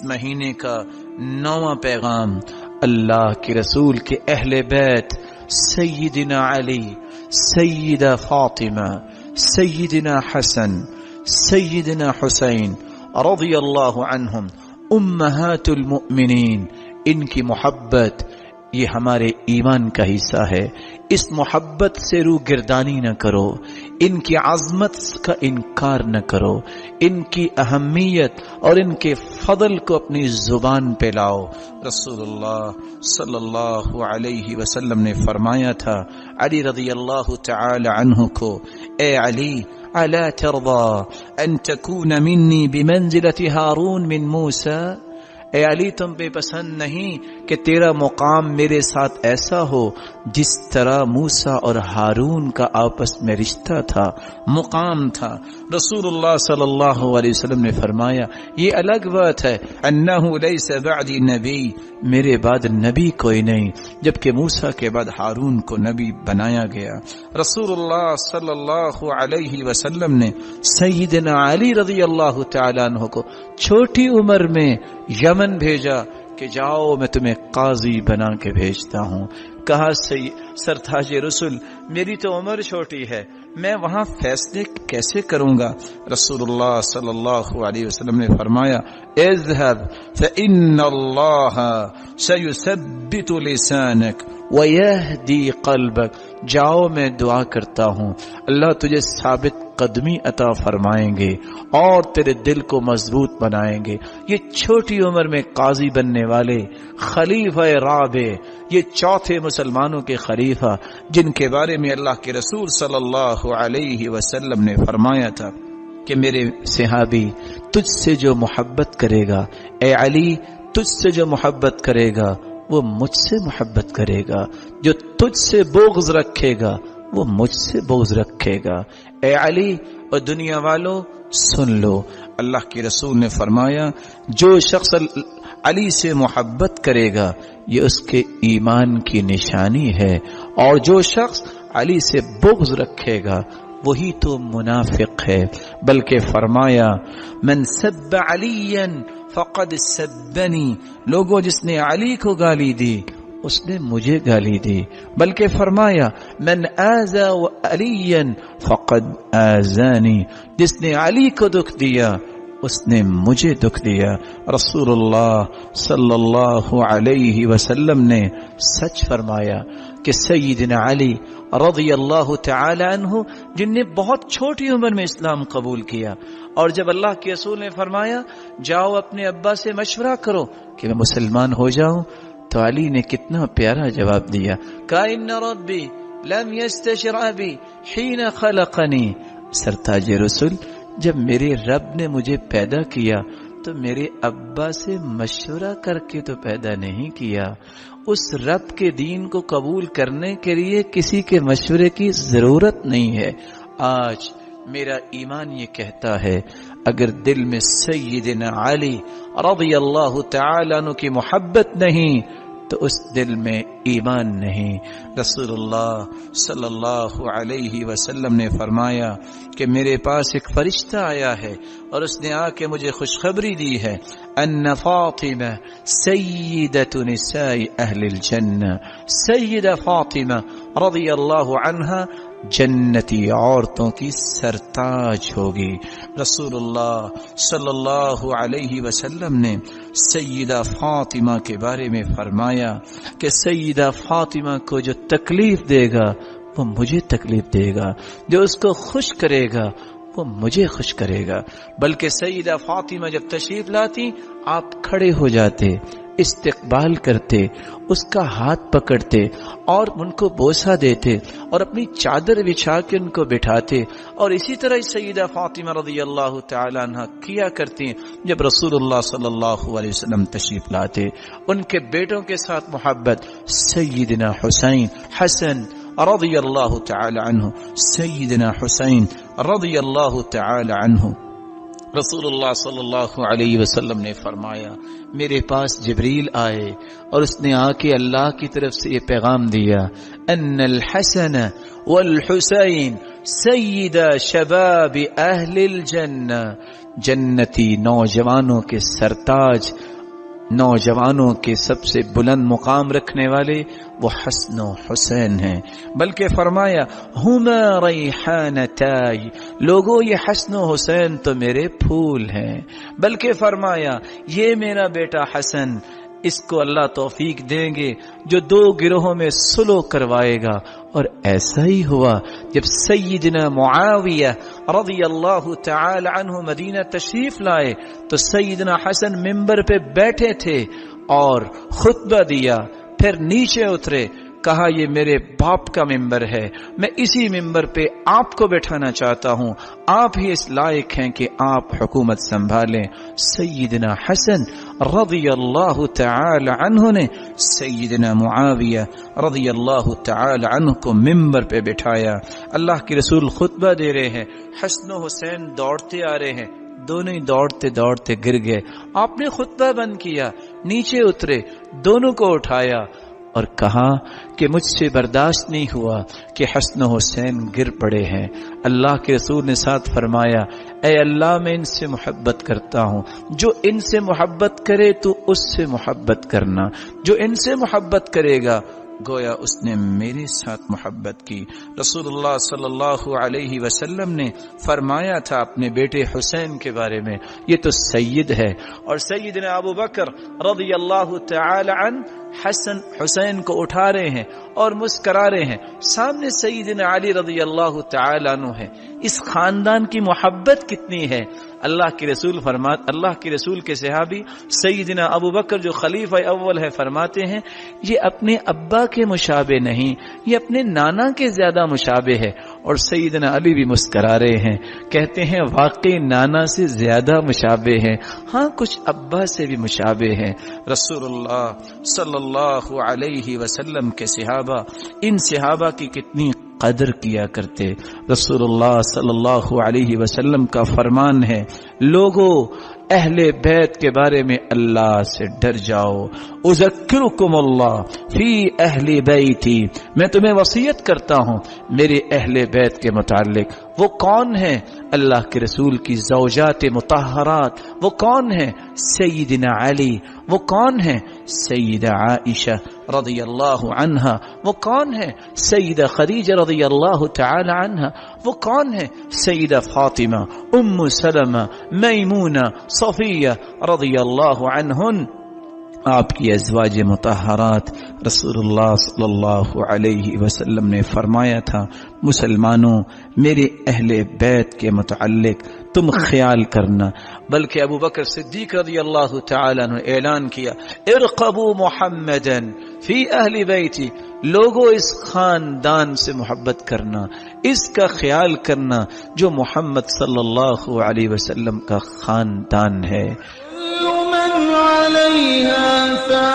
مہینے کا 9واں پیغام اللہ کے رسول کے اہل بیت سیدنا علی، سیدہ فاطمہ، سیدنا حسن، سیدنا حسین رضی اللہ عنہم امہات المؤمنین، ان کی محبت یہ ہمارے ایمان کا حصہ ہے۔ اس محبت سے روح گردانی نہ کرو، ان کی عظمت کا انکار نہ کرو، ان کی اہمیت اور ان کے فضل کو اپنی زبان پہ لاؤ۔ رسول اللہ صلی اللہ علیہ وسلم نے فرمایا تھا علی رضی اللہ تعالی عنہ کو، اے علی الا ترضى ان تكون مني بمنزلة هارون من موسى، اے علی تم پہ پسند نہیں کہ تیرا مقام میرے ساتھ ایسا ہو جس طرح موسیٰ اور ہارون کا آپس میں رشتہ تھا، مقام تھا۔ رسول اللہ صلی اللہ علیہ وسلم نے فرمایا یہ الگ بات ہے، انہ لیس بعدی نبی، میرے بعد نبی کوئی نہیں، جبکہ موسیٰ کے بعد ہارون کو نبی بنایا گیا۔ رسول اللہ صلی اللہ علیہ وسلم نے سیدنا علی رضی اللہ تعالیٰ عنہ کو چھوٹی عمر میں یمن بھیجا کہ جاؤ میں تمہیں قاضی بنا کے بھیجتا ہوں۔ کہا سرتاج رسول میری تو عمر چھوٹی ہے، میں وہاں فیصلے کیسے کروں گا؟ رسول اللہ صلی اللہ علیہ وسلم نے فرمایا اذهب فإن الله سيثبت لسانك ويهدي قلبك، جاؤ میں دعا کرتا ہوں اللہ تجھے ثابت قدمی عطا فرمائیں گے اور تیرے دل کو مضبوط بنائیں گے۔ یہ چھوٹی عمر میں قاضی بننے والے خلیفہ رابع، یہ چوتھے مسلمانوں کے خلیفہ جن کے بارے میں اللہ کے رسول صلی اللہ علیہ وسلم نے فرمایا تھا کہ میرے صحابی تجھ سے جو محبت کرے گا، اے علی تجھ سے جو محبت کرے گا وہ مجھ سے محبت کرے گا، جو تجھ سے بغض رکھے گا وہ مجھ سے بغض رکھے گا۔ اے علی اور دنیا والوں سن لو، اللہ کے رسول نے فرمایا جو شخص علی سے محبت کرے گا یہ اس کے ایمان کی نشانی ہے، اور جو شخص علی سے بغض رکھے گا وہی تو منافق ہے۔ بلکہ فرمایا من سب علیا فقد سبنی، لوگوں جس نے علی کو گالی دی اس نے مجھے گالی دی۔ بلکہ فرمایا من آذى علیا فقد آذانی، جس نے علی کو دکھ دیا اس نے مجھے دکھ دیا۔ رسول اللہ صلی اللہ علیہ وسلم نے سچ فرمایا کہ سیدنا علی رضی اللہ تعالی عنہ جن نے بہت چھوٹی عمر میں اسلام قبول کیا، اور جب اللہ کے رسول نے فرمایا جاؤ اپنے ابا سے مشورہ کرو کہ میں مسلمان ہو جاؤں، تو علی نے کتنا پیارا جواب دیا، کہ ان ربی لم یستشر ابی حین خلقنی، سرتاج رسول جب میرے رب نے مجھے پیدا کیا تو میرے ابا سے مشورہ کر کے تو پیدا نہیں کیا۔ اس رب کے دین کو قبول کرنے کے لیے کسی کے مشورے کی ضرورت نہیں ہے۔ آج میرا ایمان یہ کہتا ہے اگر دل میں سیدنا علی رضی اللہ تعالی عنہ کی محبت نہیں تو اس دل میں ایمان نہیں۔ رسول اللہ صلی اللہ علیہ وسلم نے فرمایا کہ میرے پاس ایک فرشتہ آیا ہے اور اس نے آ کے مجھے خوشخبری دی ہے ان فاطمہ سیدۃ نساء اہل الجنہ، سیدہ فاطمہ رضی اللہ عنہا جنتی عورتوں کی سرتاج ہوگی۔ رسول اللہ صلی اللہ علیہ وسلم نے سیدہ فاطمہ کے بارے میں فرمایا کہ سیدہ فاطمہ کو جو تکلیف دے گا وہ مجھے تکلیف دے گا، جو اس کو خوش کرے گا وہ مجھے خوش کرے گا۔ بلکہ سیدہ فاطمہ جب تشریف لاتی آپ کھڑے ہو جاتے، استقبال کرتے، اس کا ہاتھ پکڑتے اور ان کو بوسہ دیتے اور اپنی چادر بچھا کے ان کو بٹھاتے، اور اسی طرح سیدہ فاطمہ رضی اللہ تعالی عنہ کیا کرتی جب رسول اللہ صلی اللہ علیہ وسلم تشریف لاتے۔ ان کے بیٹوں کے ساتھ محبت، سیدنا حسین حسن رضی اللہ تعالی عنہ، سیدنا حسین رضی اللہ تعالی عنہ۔ رسول اللہ صلی اللہ علیہ وسلم نے فرمایا میرے پاس جبریل آئے اور اس نے آ کے اللہ کی طرف سے یہ پیغام دیا ان الحسن والحسین سید شباب اہل الجنہ، جنتی نوجوانوں کے سرتاج نوجوانوں کے سب سے بلند مقام رکھنے والے وہ حسن و حسین ہیں، بلکہ فرمایا ہما ریحانتائی، لوگوں یہ حسن و حسین تو میرے پھول ہیں، بلکہ فرمایا یہ میرا بیٹا حسن، اس کو اللہ توفیق دیں گے جو دو گروہوں میں صلح کروائے گا۔ اور ایسا ہی ہوا جب سیدنا معاویہ رضی اللہ تعالی عنہ مدینہ تشریف لائے تو سیدنا حسن ممبر پہ بیٹھے تھے اور خطبہ دیا، پھر نیچے اترے، کہا یہ میرے باپ کا ممبر ہے، میں اسی ممبر پہ آپ کو بٹھانا چاہتا ہوں، آپ ہی اس لائق ہیں کہ آپ حکومت سنبھالیں۔ سیدنا حسن رضی اللہ تعالی عنہ نے سیدنا معاویہ رضی اللہ تعالی عنہ کو ممبر پہ بٹھایا۔ اللہ کے رسول خطبہ دے رہے ہیں، حسن و حسین دوڑتے آ رہے ہیں، دونوں ہی دوڑتے دوڑتے گر گئے۔ آپ نے خطبہ بند کیا، نیچے اترے، دونوں کو اٹھایا اور کہا کہ مجھ سے برداشت نہیں ہوا کہ حسن و حسین گر پڑے ہیں۔ اللہ کے رسول نے ساتھ فرمایا، اے اللہ میں ان سے محبت کرتا ہوں، جو ان سے محبت کرے تو اس سے محبت کرنا، جو ان سے محبت کرے گا گویا اس نے میرے ساتھ محبت کی۔ رسول اللہ صلی اللہ علیہ وسلم نے فرمایا تھا اپنے بیٹے حسین کے بارے میں، یہ تو سید ہے، اور سیدنا ابو بکر رضی اللہ تعالی عنہ حسین کو اٹھا رہے ہیں اور مسکرا رہے ہیں، سامنے سیدنا علی رضی اللہ تعالی عنہ ہے۔ اس خاندان کی محبت کتنی ہے۔ اللہ کے رسول کے صحابی سیدنا ابو بکر جو خلیفہ اول ہے فرماتے ہیں یہ اپنے ابا کے مشابہ نہیں، یہ اپنے نانا کے زیادہ مشابہ ہے، اور سیدنا علی بھی مسکرا رہے ہیں، کہتے ہیں واقعی نانا سے زیادہ مشابہ ہے، ہاں کچھ ابا سے بھی مشابہ ہے۔ رسول اللہ صلی اللہ علیہ وسلم کے صحابہ، ان صحابہ کی کتنی قدر کیا کرتے۔ رسول اللہ صلی اللہ علیہ وسلم کا فرمان ہے، لوگو اہل بیت کے بارے میں اللہ سے ڈر جاؤ، اذکرکم اللہ فی اہل بیتی، میں تمہیں وصیت کرتا ہوں میرے اہل بیت کے متعلق۔ وہ کون ہیں؟ اللہ کے رسول کی زوجات مطہرات۔ وہ کون ہیں؟ سیدنا علی۔ وہ کون ہیں؟ سیدہ عائشہ رضی اللہ عنہا۔ وہ کون ہیں؟ سیدہ خدیجہ رضی اللہ تعالی عنہا۔ وہ کون ہیں؟ سیدہ فاطمہ، ام سلمہ، میمونہ، صفیہ رضی اللہ عنہن۔ آپ کی ازواج مطہرات۔ رسول اللہ صلی اللہ علیہ وسلم نے فرمایا تھا، مسلمانوں میرے اہل بیت کے متعلق تم خیال کرنا، بلکہ ابو بکر صدیق رضی اللہ تعالیٰ عنہ اعلان کیا، ارقبوا محمدا فی اہل بیتی، لوگوں اس خاندان سے محبت کرنا، اس کا خیال کرنا جو محمد صلی اللہ علیہ وسلم کا خاندان ہے۔ من علیہا